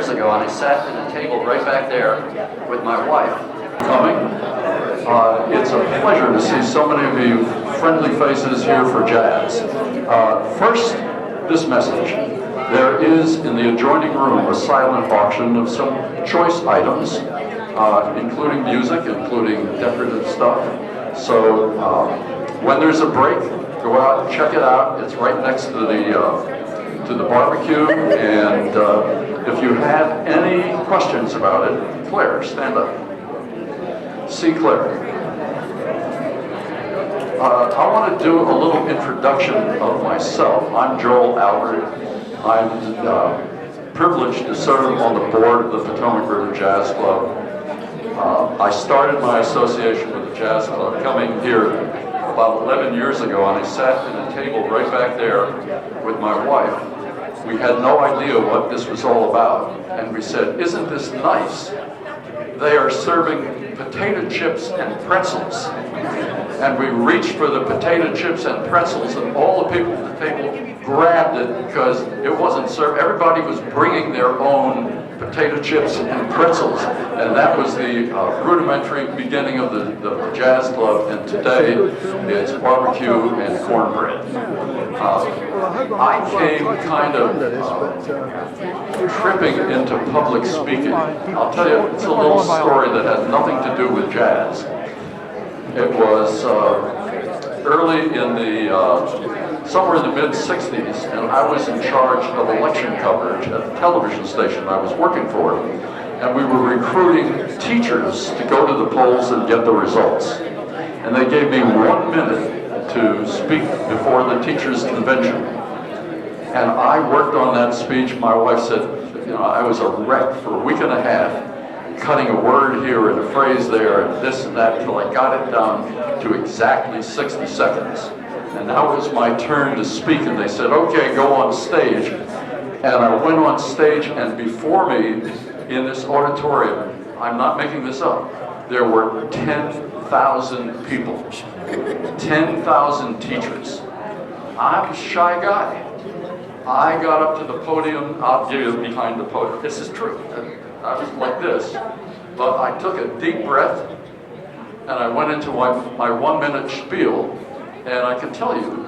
years ago, and I sat at a table right back there with my wife. Coming. It's a pleasure to see so many of you friendly faces here for jazz. First, this message. There is in the adjoining room a silent auction of some choice items, including music, including decorative stuff. So when there's a break, go out and check it out. It's right next to the barbecue. And if you have any questions about it, Claire, stand up. See Claire. I want to do a little introduction of myself. I'm Joel Albert. I'm privileged to serve on the board of the Potomac River Jazz Club. I started my association with the Jazz Club coming here about 11 years ago, and I sat at a table right back there with my wife. We had no idea what this was all about, and we said, isn't this nice? They are serving potato chips and pretzels. And we reached for the potato chips and pretzels, and all the people at the table grabbed it because it wasn't served. Everybody was bringing their own potato chips and pretzels, and that was the rudimentary beginning of the Jazz Club, and today it's barbecue and cornbread. I came kind of tripping into public speaking. I'll tell you, it's a little story that has nothing to do with jazz. It was early in the, somewhere in the mid-60s, and I was in charge of election coverage at the television station I was working for. And we were recruiting teachers to go to the polls and get the results. And they gave me 1 minute to speak before the teachers' convention. And I worked on that speech. My wife said, you know, I was a wreck for a week and a half, cutting a word here and a phrase there and this and that until I got it down to exactly 60 seconds. And now it was my turn to speak, and they said, okay, go on stage. And I went on stage, and before me in this auditorium, I'm not making this up, there were 10,000 people, 10,000 teachers. I'm a shy guy. I got up to the podium. I'll give you behind the podium. This is true. I was like this, but I took a deep breath and I went into my 1 minute spiel, and I can tell you,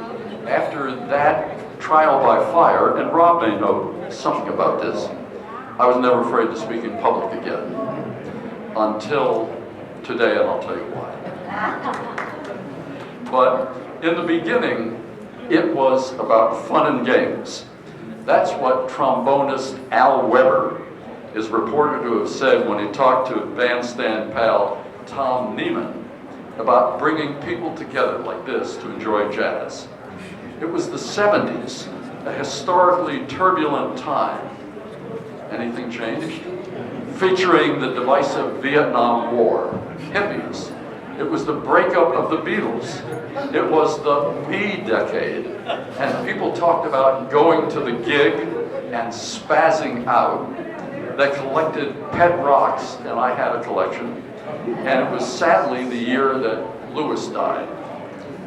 after that trial by fire, and Rob may know something about this, I was never afraid to speak in public again, until today, and I'll tell you why. But in the beginning, it was about fun and games. That's what trombonist Al Weber is reported to have said when he talked to bandstand pal Tom Neiman about bringing people together like this to enjoy jazz. It was the 70s, a historically turbulent time. Anything changed? Featuring the divisive Vietnam War, hippies. It was the breakup of the Beatles. It was the me decade. And people talked about going to the gig and spazzing out. They collected pet rocks, and I had a collection. And it was sadly the year that Lewis died.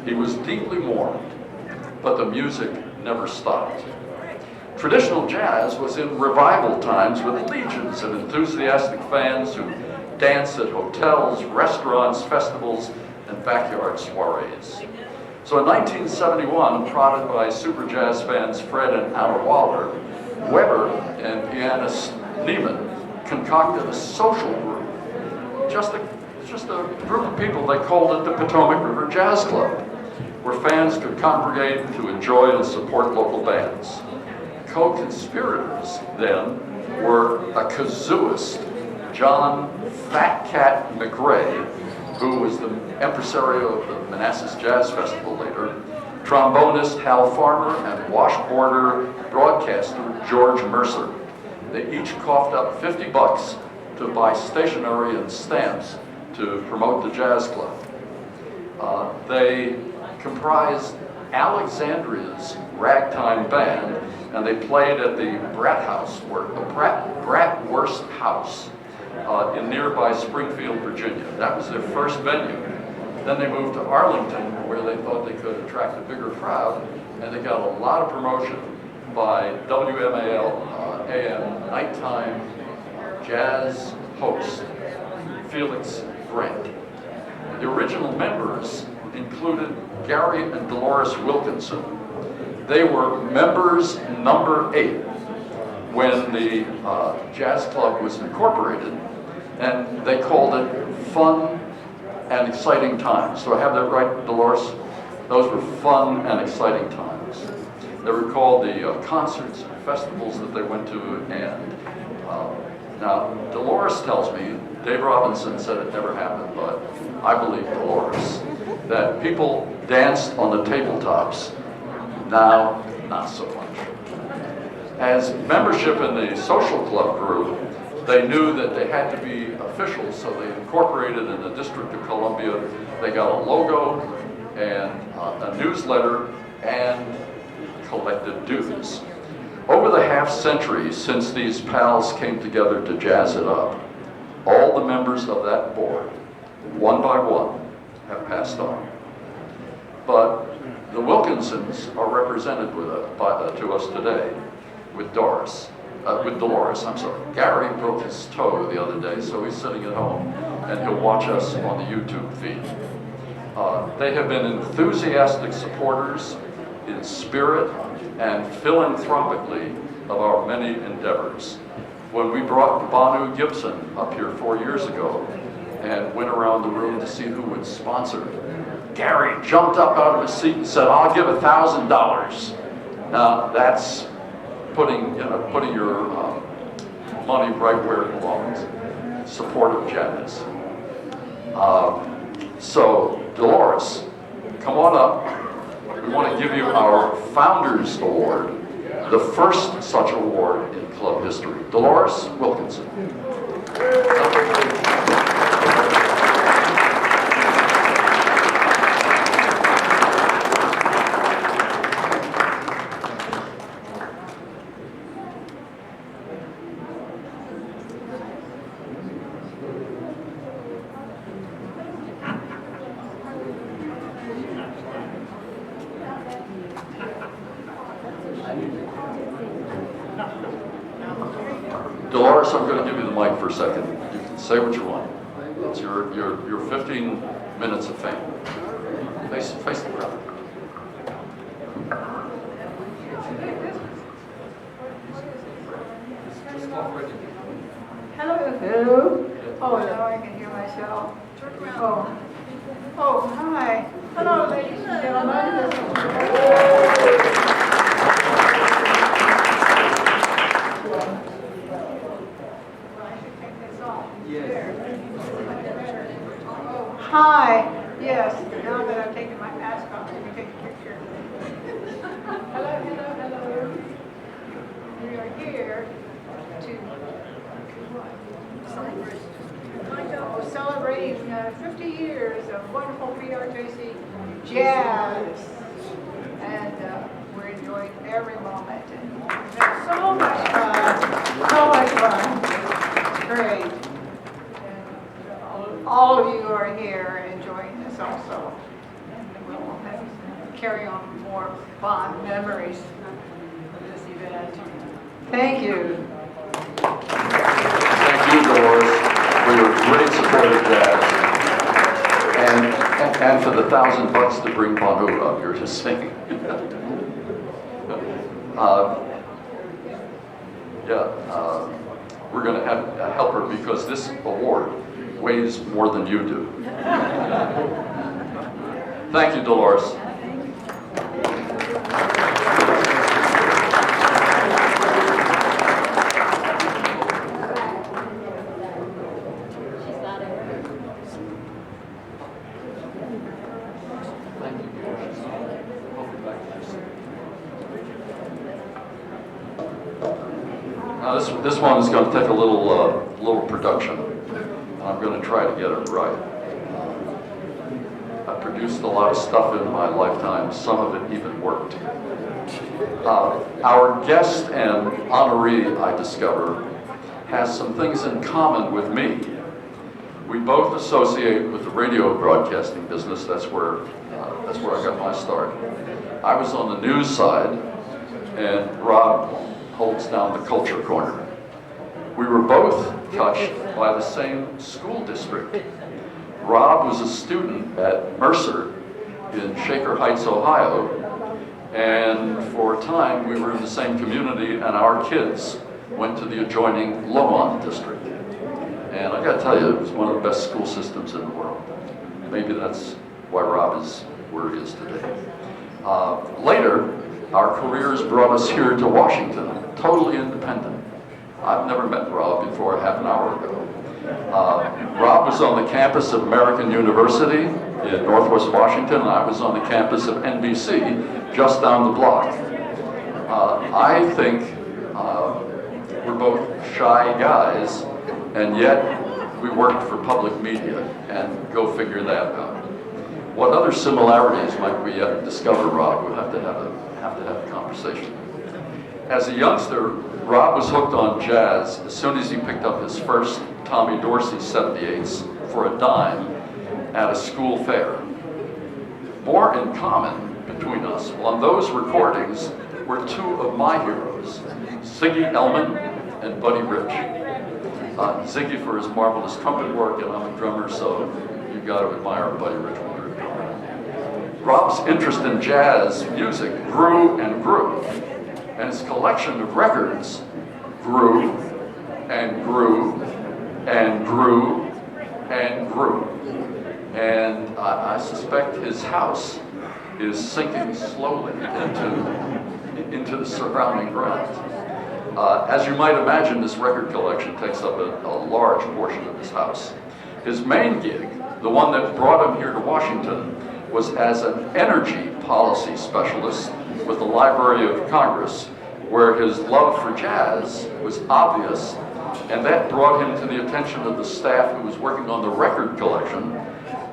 He was deeply mourned, but the music never stopped. Traditional jazz was in revival times with legions of enthusiastic fans who danced at hotels, restaurants, festivals, and backyard soirees. So in 1971, prodded by super jazz fans Fred and Anna Waller, Weber and pianist Neiman concocted a social group, just a group of people. They called it the Potomac River Jazz Club, where fans could congregate to enjoy and support local bands. Co-conspirators then were a kazooist, John Fat Cat McRae, who was the impresario of the Manassas Jazz Festival later, trombonist Hal Farmer, and washboarder broadcaster George Mercer. They each coughed up $50 to buy stationery and stamps to promote the jazz club. They comprised Alexandria's ragtime band, and they played at the Bratwurst House in nearby Springfield, Virginia. That was their first venue. Then they moved to Arlington, where they thought they could attract a bigger crowd, and they got a lot of promotion by WMAL AM nighttime jazz host, Felix Grant. The original members included Gary and Dolores Wilkinson. They were members number 8 when the jazz club was incorporated, and they called it Fun and Exciting Times. Do I have that right, Dolores? Those were fun and exciting times. They recalled the concerts and festivals that they went to, and now Dolores tells me, Dave Robinson said it never happened, but I believe Dolores, that people danced on the tabletops. Now, not so much. As membership in the social club grew, they knew that they had to be official, so they incorporated in the District of Columbia. They got a logo and a newsletter and collected dues. Over the half century since these pals came together to jazz it up, all the members of that board, one by one, have passed on. But the Wilkinsons are represented to us today with Dolores. Gary broke his toe the other day, so he's sitting at home, and he'll watch us on the YouTube feed. They have been enthusiastic supporters in spirit and philanthropically of our many endeavors. When we brought Bonu Gibson up here 4 years ago and went around the room to see who would sponsor, Gary jumped up out of his seat and said, "I'll give $1,000. Now that's putting your money right where it belongs. Support of jazz. So Dolores, come on up. We want to give you our Founders Award, the first such award in club history. Dolores Wilkinson. Dolores, I'm going to give you the mic for a second. You can say what you want. It's your 15 minutes of fame. Face the crowd. Hello. Hello. Oh, now I can hear myself. Oh, hi. Hello, ladies and gentlemen. Hi. Yes. Now that I've taken my mask off, let me take a picture. Hello. We are here to celebrating 50 years of wonderful PRJC jazz, and we're enjoying every moment. And it's been so much fun, great. And all of you are here enjoying this also. And we'll carry on more fond memories of this event. Thank you. Thank you, Dolores, for your great support of jazz, and for the $1,000 to bring Bonu up here to sing. We're going to have a helper because this award weighs more than you do. Thank you, Dolores. Now this one is going to take a little production, and I'm going to try to get it right. I've produced a lot of stuff in my lifetime. Some of it even worked. Our guest and honoree, I discover, has some things in common with me. We both associate with the radio broadcasting business. That's where I got my start. I was on the news side, and Rob holds down the culture corner. We were both touched by the same school district. Rob was a student at Mercer in Shaker Heights, Ohio, and for a time we were in the same community, and our kids went to the adjoining Lomond district. And I gotta tell you, it was one of the best school systems in the world. Maybe that's why Rob is where he is today. Later, our careers brought us here to Washington, totally independent. I've never met Rob before half an hour ago. Rob was on the campus of American University in Northwest Washington, and I was on the campus of NBC just down the block. I think we're both shy guys, and yet we worked for public media, and go figure that out. What other similarities might we yet discover, Rob? We'll have to have a conversation. As a youngster, Rob was hooked on jazz as soon as he picked up his first Tommy Dorsey 78s for a dime at a school fair. More in common between us on those recordings were two of my heroes, Ziggy Elman and Buddy Rich. Ziggy for his marvelous trumpet work, and I'm a drummer, so you've got to admire Buddy Rich when you're a drummer. Rob's interest in jazz music grew and grew, and his collection of records grew and grew and grew and grew. And I suspect his house is sinking slowly into the surrounding ground. As you might imagine, this record collection takes up a large portion of his house. His main gig, the one that brought him here to Washington, was as an energy policy specialist with the Library of Congress, where his love for jazz was obvious, and that brought him to the attention of the staff who was working on the record collection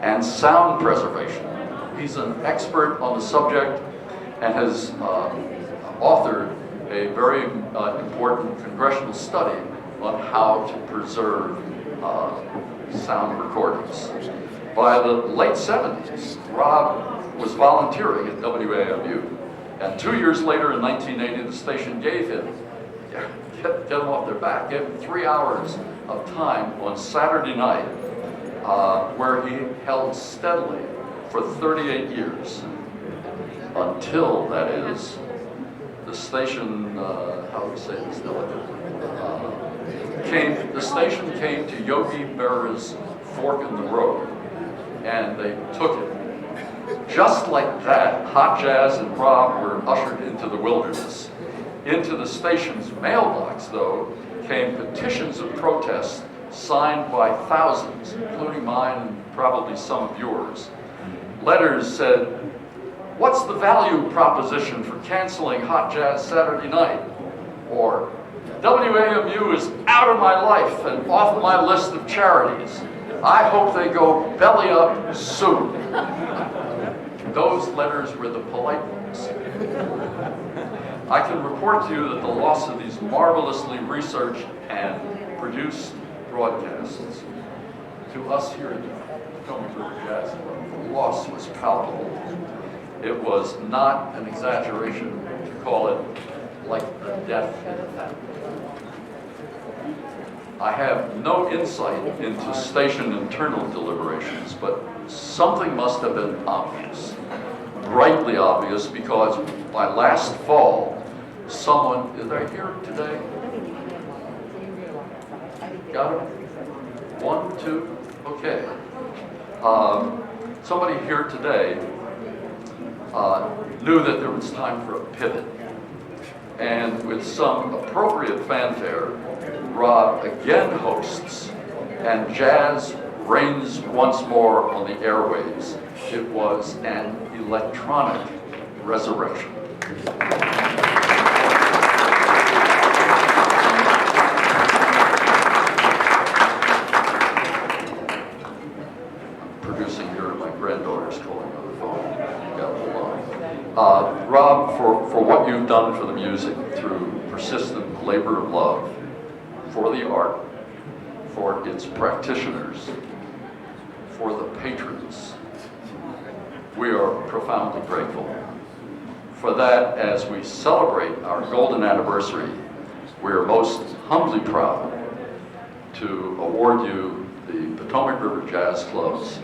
and sound preservation. He's an expert on the subject and has authored a very important congressional study on how to preserve sound recordings. By the late 70s, Rob was volunteering at WAMU. And 2 years later, in 1980, the station gave him, get him off their back, gave him 3 hours of time on Saturday night, where he held steadily for 38 years. Until, that is, the station, how do we say this delicately, the station came to Yogi Berra's fork in the road, and they took it. Just like that, Hot Jazz and Rob were ushered into the wilderness. Into the station's mailbox, though, came petitions of protest signed by thousands, including mine and probably some of yours. Letters said, "What's the value proposition for canceling Hot Jazz Saturday night?" Or, "WAMU is out of my life and off my list of charities. I hope they go belly up soon." Those letters were the polite ones. I can report to you that the loss of these marvelously researched and produced broadcasts to us here at Tony River Jazz, the loss was palpable. It was not an exaggeration to call it like a death in the family. I have no insight into station internal deliberations, but something must have been obvious, brightly obvious, because by last fall, someone, is they here today? Got it? 1, 2, okay. Somebody here today knew that there was time for a pivot. And with some appropriate fanfare, Rob again hosts, and jazz reigns once more on the airwaves. It was an electronic resurrection. Producing here, my granddaughter's calling on the phone. You got a line. Rob, for what you've done for the music through persistent labor of love, for the art, for its practitioners, for the patrons, we are profoundly grateful. For that, as we celebrate our golden anniversary we're most humbly proud to award you the Potomac River Jazz Club's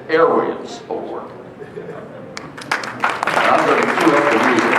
Airwaves Award. And I'm going to cue up the music.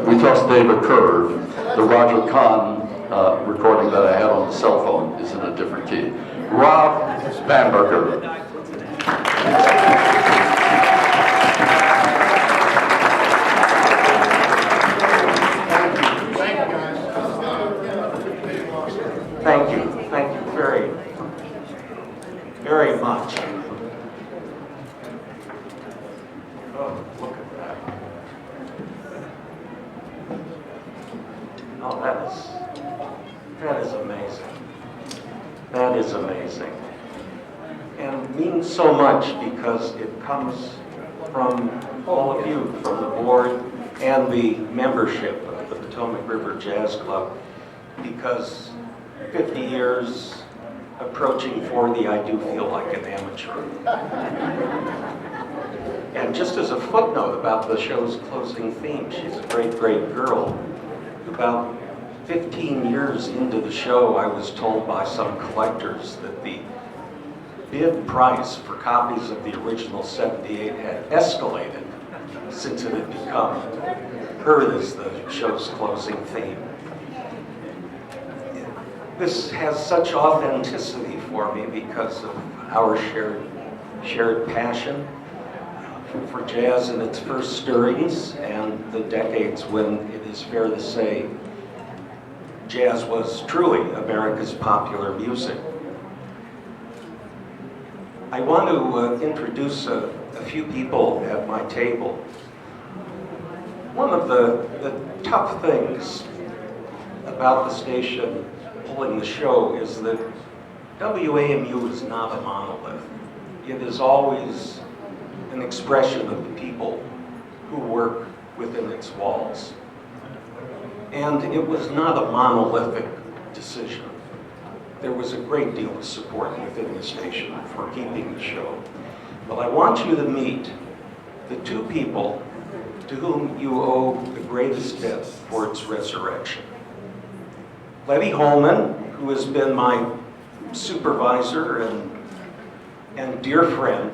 We tossed Dave a curve. The Roger Kahn recording that I had on the cell phone is in a different key. Rob Bamberger. Thank you very, very much. Oh, look at that. Oh, that is amazing. That is amazing. And means so much because it comes from all of you, from the board and the membership of the Potomac River Jazz Club, because 50 years, approaching 40, I do feel like an amateur. And just as a footnote about the show's closing theme, she's a great, great girl. About 15 years into the show, I was told by some collectors that the bid price for copies of the original 78 had escalated since it had become heard as the show's closing theme. This has such authenticity for me because of our shared passion for jazz in its first stirrings and the decades when it is fair to say jazz was truly America's popular music. I want to introduce a few people at my table. One of the tough things about the station pulling the show is that WAMU is not a monolith. It is always an expression of the people who work within its walls. And it was not a monolithic decision. There was a great deal of support within the station for keeping the show. But I want you to meet the two people to whom you owe the greatest debt for its resurrection. Letty Holman, who has been my supervisor and dear friend,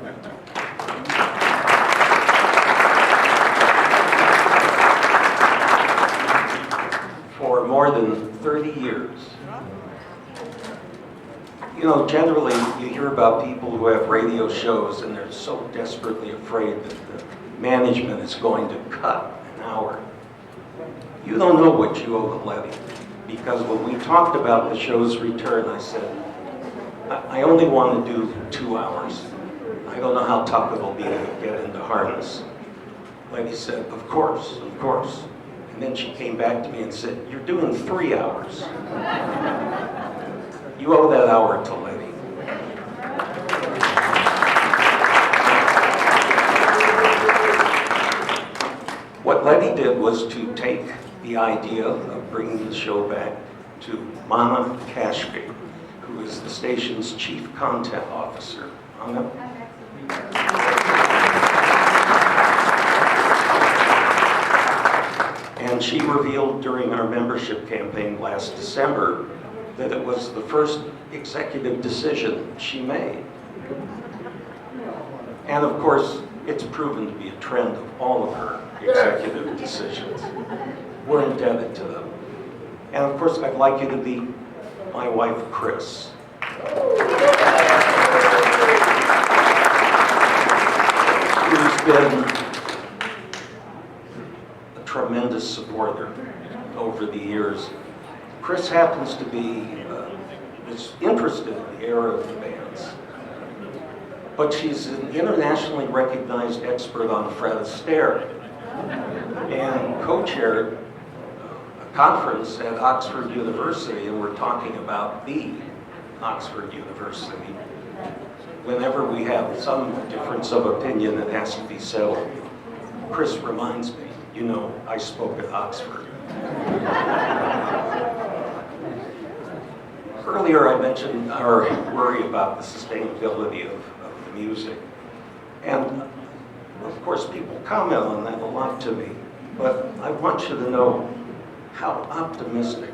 for more than 30 years. You know, generally you hear about people who have radio shows and they're so desperately afraid that the management is going to cut an hour. You don't know what you owe to Letty, because when we talked about the show's return, I said, I only want to do 2 hours. I don't know how tough it'll be to get into harness. Letty said, of course, of course. And then she came back to me and said, you're doing 3 hours. You owe that hour to Letty. What Letty did was to take the idea of bringing the show back to Mana Kashfi, who is the station's chief content officer. Mana? And she revealed during our membership campaign last December that it was the first executive decision she made. And of course, it's proven to be a trend of all of her executive decisions. We're indebted to them. And of course, I'd like you to meet my wife, Chris. been a tremendous supporter over the years. Chris happens to be is interested in the era of the bands, but she's an internationally recognized expert on Fred Astaire and co-chaired a conference at Oxford University, and we're talking about the Oxford University. Whenever we have some difference of opinion that has to be settled, Chris reminds me, you know, I spoke at Oxford. Earlier I mentioned our worry about the sustainability of the music. And of course people comment on that a lot to me, but I want you to know how optimistic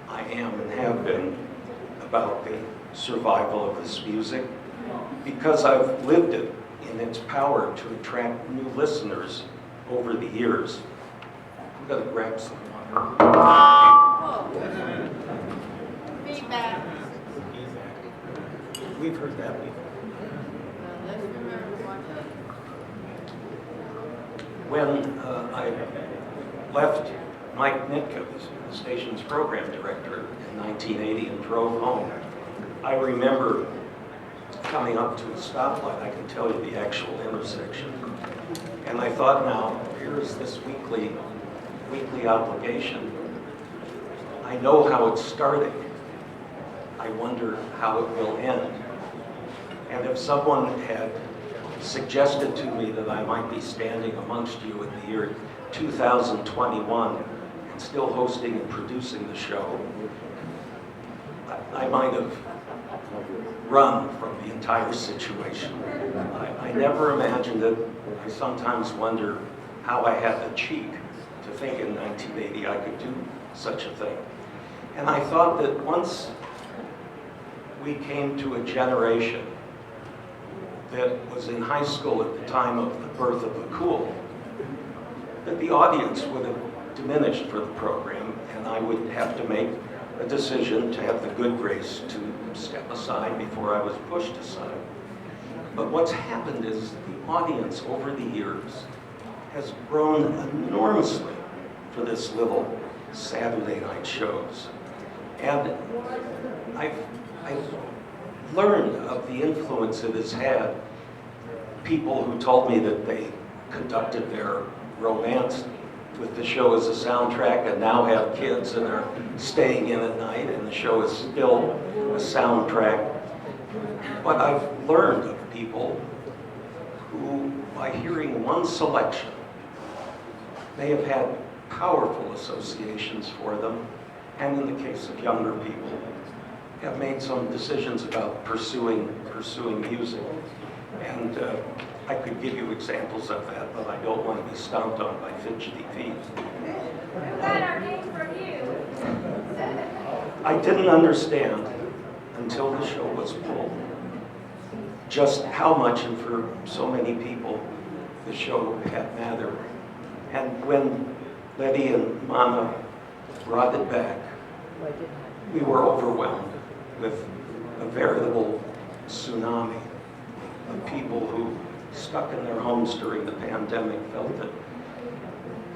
I am and have been about the survival of this music, because I've lived it in its power to attract new listeners over the years. I'm going to grab some water. Feedback. We've heard that before. Let's remember one When I left Mike Nitka, the station's program director, in 1980 and drove home, I remember coming up to a stoplight. I can tell you the actual intersection. And I thought, now, here's this weekly obligation. I know how it's starting. I wonder how it will end. And if someone had suggested to me that I might be standing amongst you in the year 2021 and still hosting and producing the show, I might have run from the entire situation. I never imagined it. I sometimes wonder how I had the cheek to think in 1980 I could do such a thing. And I thought that once we came to a generation that was in high school at the time of the birth of the Cool, that the audience would have diminished for the program, and I would have to make a decision to have the good grace to step aside before I was pushed aside. But what's happened is the audience over the years has grown enormously for this little Saturday night shows. And I've learned of the influence it has had. People who told me that they conducted their romance with the show as a soundtrack and now have kids and are staying in at night and the show is still a soundtrack. But I've learned of people who, by hearing one selection, may have had powerful associations for them, and in the case of younger people, have made some decisions about pursuing music. And I could give you examples of that, but I don't want to be stomped on by fidgety feet. We got our name from you. I didn't understand until the show was pulled just how much, and for so many people, the show had mattered. And when Letty and Mama brought it back, we were overwhelmed with a veritable tsunami of people who, stuck in their homes during the pandemic, felt that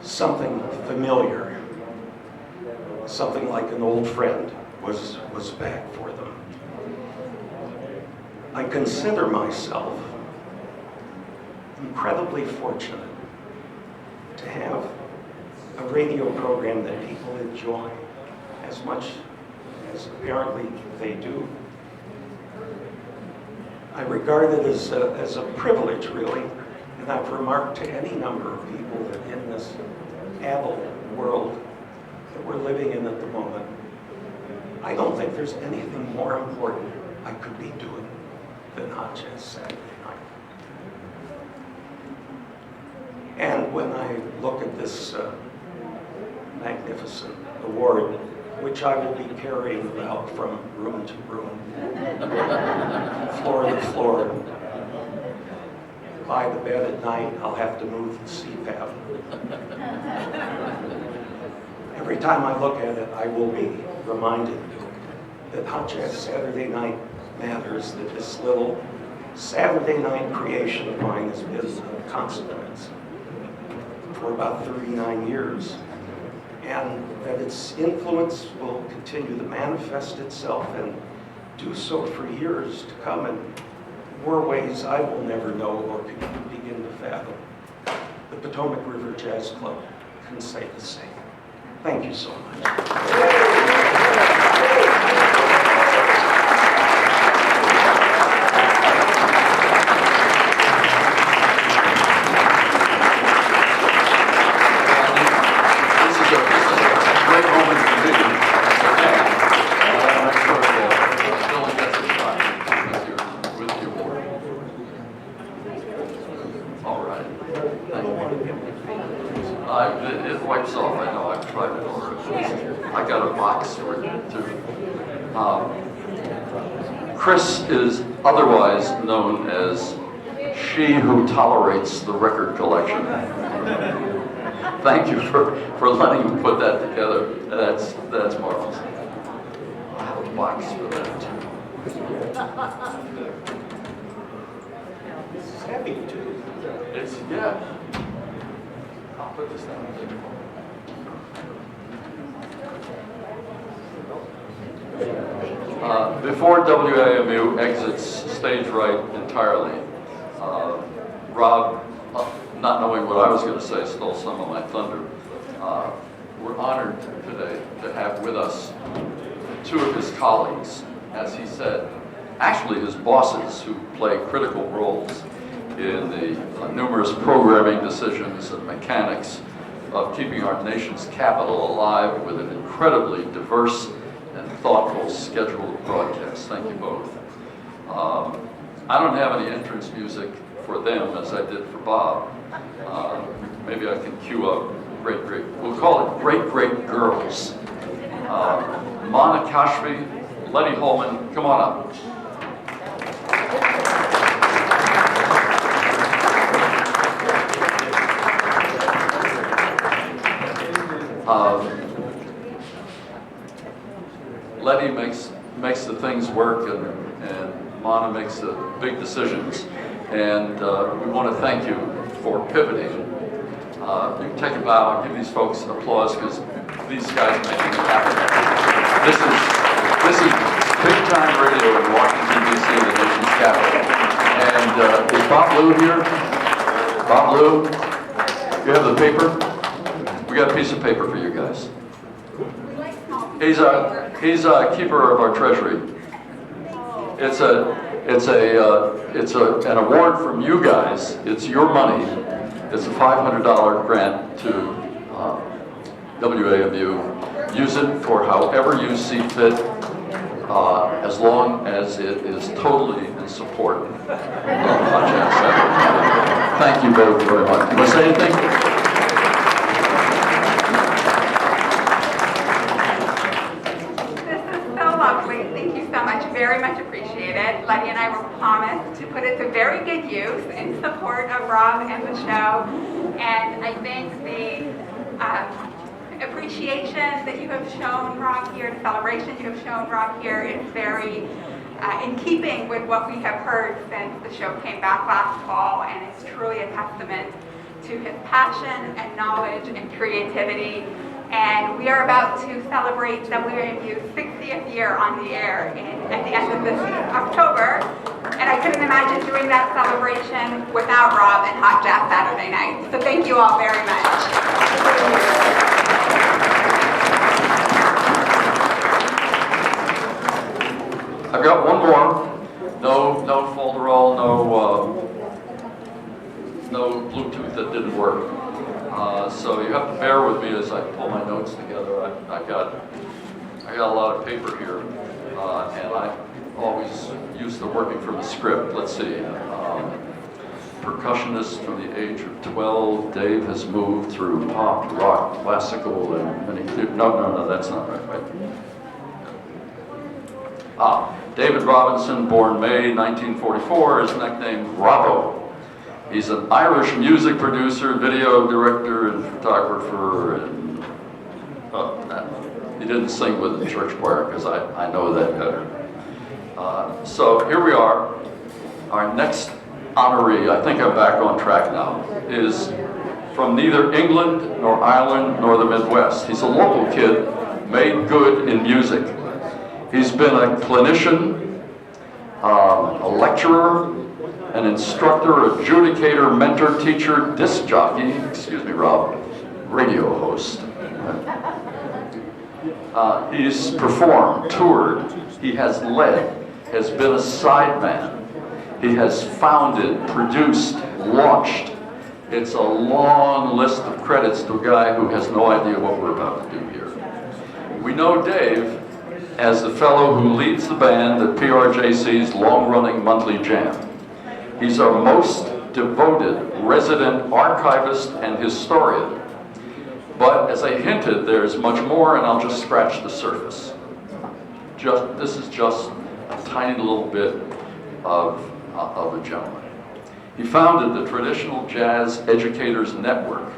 something familiar, something like an old friend, was back for them. I consider myself incredibly fortunate to have a radio program that people enjoy as much as apparently they do. I regard it as a privilege, really, and I've remarked to any number of people that in this adult world that we're living in at the moment, I don't think there's anything more important I could be doing than Hot Jazz Saturday Night. And when I look at this magnificent award, which I will be carrying about from room to room, floor to floor. By the bed at night, I'll have to move the CPAP. Every time I look at it, I will be reminded that Hot Jazz Saturday Night matters, that this little Saturday night creation of mine has been Consonants for about 39 years. And that its influence will continue to manifest itself and do so for years to come in more ways I will never know or can begin to fathom. The Potomac River Jazz Club can say the same. Thank you so much. It wipes off, I know, I've tried it already. I got a box for it too. Chris is otherwise known as She Who Tolerates the Record Collection. Thank you for letting me put that together. That's marvelous. I have a box for that too. This is heavy too. It's, yeah. I'll put this down. Before WAMU exits stage right entirely, Rob, not knowing what I was going to say, stole some of my thunder. We're honored today to have with us two of his colleagues, as he said, actually his bosses who play critical roles in the numerous programming decisions and mechanics of keeping our nation's capital alive with an incredibly diverse and thoughtful scheduled broadcast. Thank you both. I don't have any entrance music for them as I did for Bob. Maybe I can cue up we'll call it Great Great Girls. Mana Kashfi, Letty Holman, come on up. Letty makes the things work, and Mana makes the big decisions. And we want to thank you for pivoting. You can take a bow and give these folks an applause because these guys make it happen. This is big time radio in Washington, D.C., the nation's capital. And is Bob Lou here? Bob Lou, you have the paper? We got a piece of paper for you guys. He's a keeper of our treasury. It's an award from you guys. It's your money. It's a $500 grant to WAMU. Use it for however you see fit, as long as it is totally in support of Hot Jazz Saturday. Thank you both very much. You want to say anything? Very much appreciated. Letty and I were promised to put it to very good use in support of Rob and the show. And I think the appreciation that you have shown Rob here, the celebration you have shown Rob here is very in keeping with what we have heard since the show came back last fall. And it's truly a testament to his passion and knowledge and creativity. And we are about to celebrate WAMU's 60th year on the air at the end of this October. And I couldn't imagine doing that celebration without Rob and Hot Jazz Saturday night. So thank you all very much. I've got one more. No folderol, no Bluetooth that didn't work. So you have to bear with me as I pull my notes together. I got a lot of paper here, and I always used to working from the script. Let's see. Percussionist from the age of 12. Dave has moved through pop, rock, classical, and many. No, that's not right. David Robinson, born May 1944, is nicknamed Robbo. He's an Irish music producer, video director, and photographer, and he didn't sing with the church choir because I know that better. So here we are. Our next honoree, I think I'm back on track now, is from neither England nor Ireland nor the Midwest. He's a local kid, made good in music. He's been a clinician, a lecturer, an instructor, adjudicator, mentor, teacher, disc jockey, excuse me, Rob, radio host. He's performed, toured, he has led, has been a sideman. He has founded, produced, launched. It's a long list of credits to a guy who has no idea what we're about to do here. We know Dave as the fellow who leads the band at PRJC's long-running monthly jam. He's our most devoted resident archivist and historian. But as I hinted, there's much more, and I'll just scratch the surface. This is just a tiny little bit of a gentleman. He founded the Traditional Jazz Educators Network.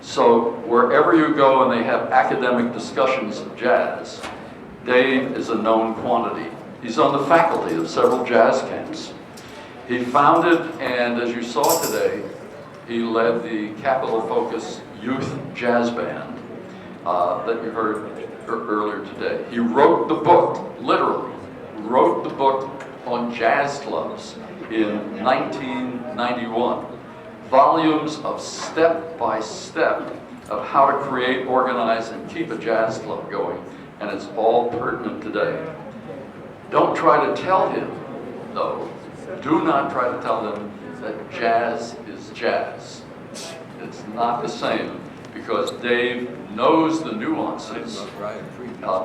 So wherever you go and they have academic discussions of jazz, Dave is a known quantity. He's on the faculty of several jazz camps. He founded, and as you saw today, he led the Capital Focus Youth Jazz Band that you heard earlier today. He wrote the book, literally, wrote the book on jazz clubs in 1991. Volumes of step-by-step of how to create, organize, and keep a jazz club going, and it's all pertinent today. Don't try to tell him, though, do not try to tell him that jazz is jazz. It's not the same, because Dave knows the nuances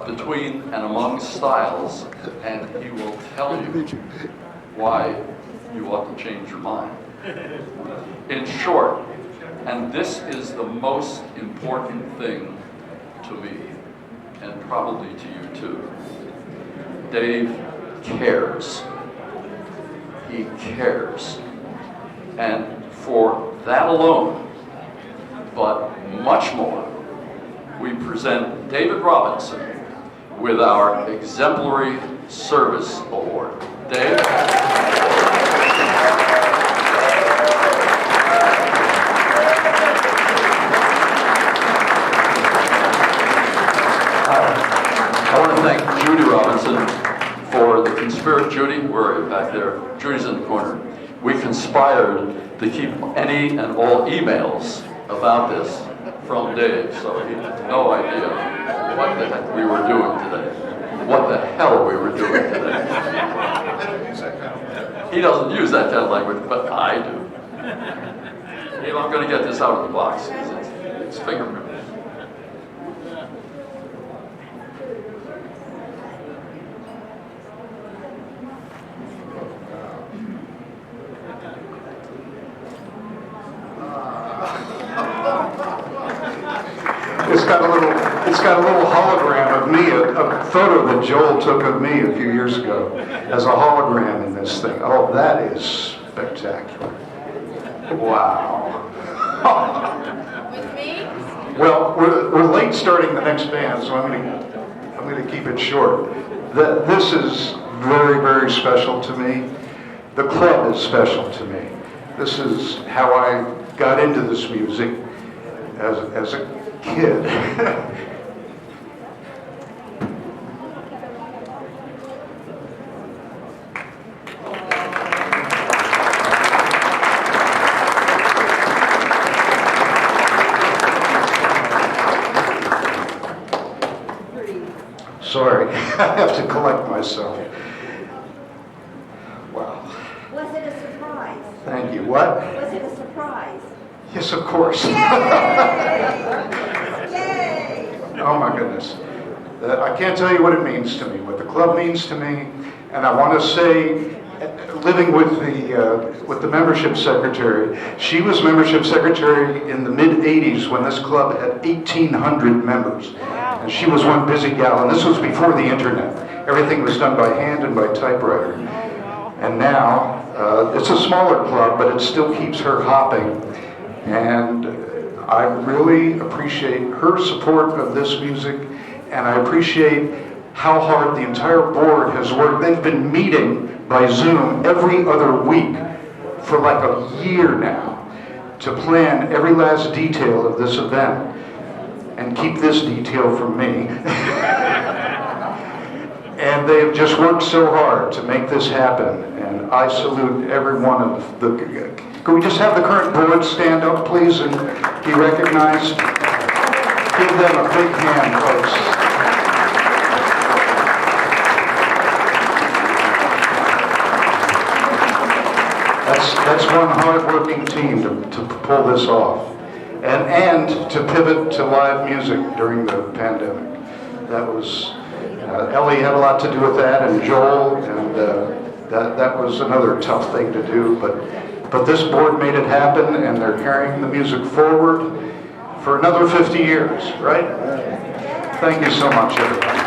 between and among styles, and he will tell you why you ought to change your mind. In short, and this is the most important thing to me, and probably to you too, Dave cares. He cares. And for that alone, but much more, we present David Robinson with our Exemplary Service Award. Dave? I want to thank Judy Robinson for the conspiracy. Judy, where are you? Back there. Judy's in the corner. We conspired to keep any and all emails about this from Dave, so he had no idea what the heck we were doing today. What the hell we were doing today. He doesn't use that kind of language, but I do. If I'm going to get this out of the box, it's fingerprint. It's got a little hologram of me, a photo that Joel took of me a few years ago as a hologram in this thing. Oh, that is spectacular. Wow. With me? Well, we're late starting the next band, so I'm going to keep it short. This is very, very special to me. The club is special to me. This is how I got into this music as a kid. Sorry, I have to collect myself. Wow. Was it a surprise? Thank you. What? Was it a surprise? Yes, of course. Yay! Yay! Oh my goodness. I can't tell you what it means to me, what the club means to me, and I want to say, living with the membership secretary, she was membership secretary in the mid-'80s when this club had 1,800 members. Wow. And she was one busy gal, and this was before the internet. Everything was done by hand and by typewriter. And now, it's a smaller club, but it still keeps her hopping. And I really appreciate her support of this music, and I appreciate how hard the entire board has worked. They've been meeting by Zoom every other week for like a year now to plan every last detail of this event and keep this detail from me. And they've just worked so hard to make this happen, and I salute every one of the... Can we just have the current board stand up, please, and be recognized? Give them a big hand, folks. That's one hard-working team to pull this off, and to pivot to live music during the pandemic. That was Ellie had a lot to do with that, and Joel, and that was another tough thing to do. But this board made it happen, and they're carrying the music forward for another 50 years, right? Thank you so much, everybody.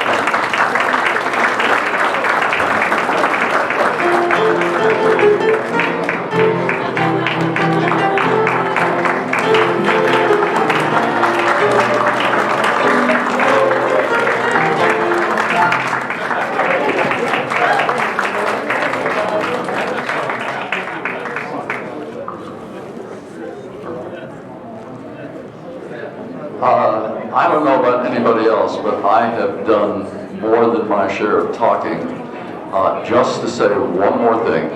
I don't know about anybody else, but I have done more than my share of talking just to say one more thing,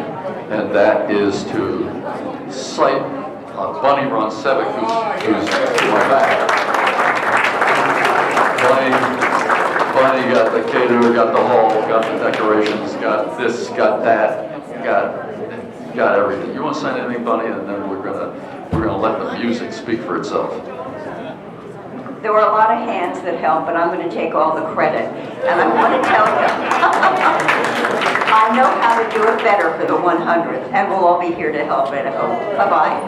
and that is to cite Bunny Ronsevic, who's to my back. Bunny got the caterer, got the hall, got the decorations, got this, got that, got everything. You want to say anything, Bunny, and then we're gonna let the music speak for itself. There were a lot of hands that helped, but I'm going to take all the credit. And I want to tell you, I know how to do it better for the 100th, and we'll all be here to help it. Oh, bye-bye.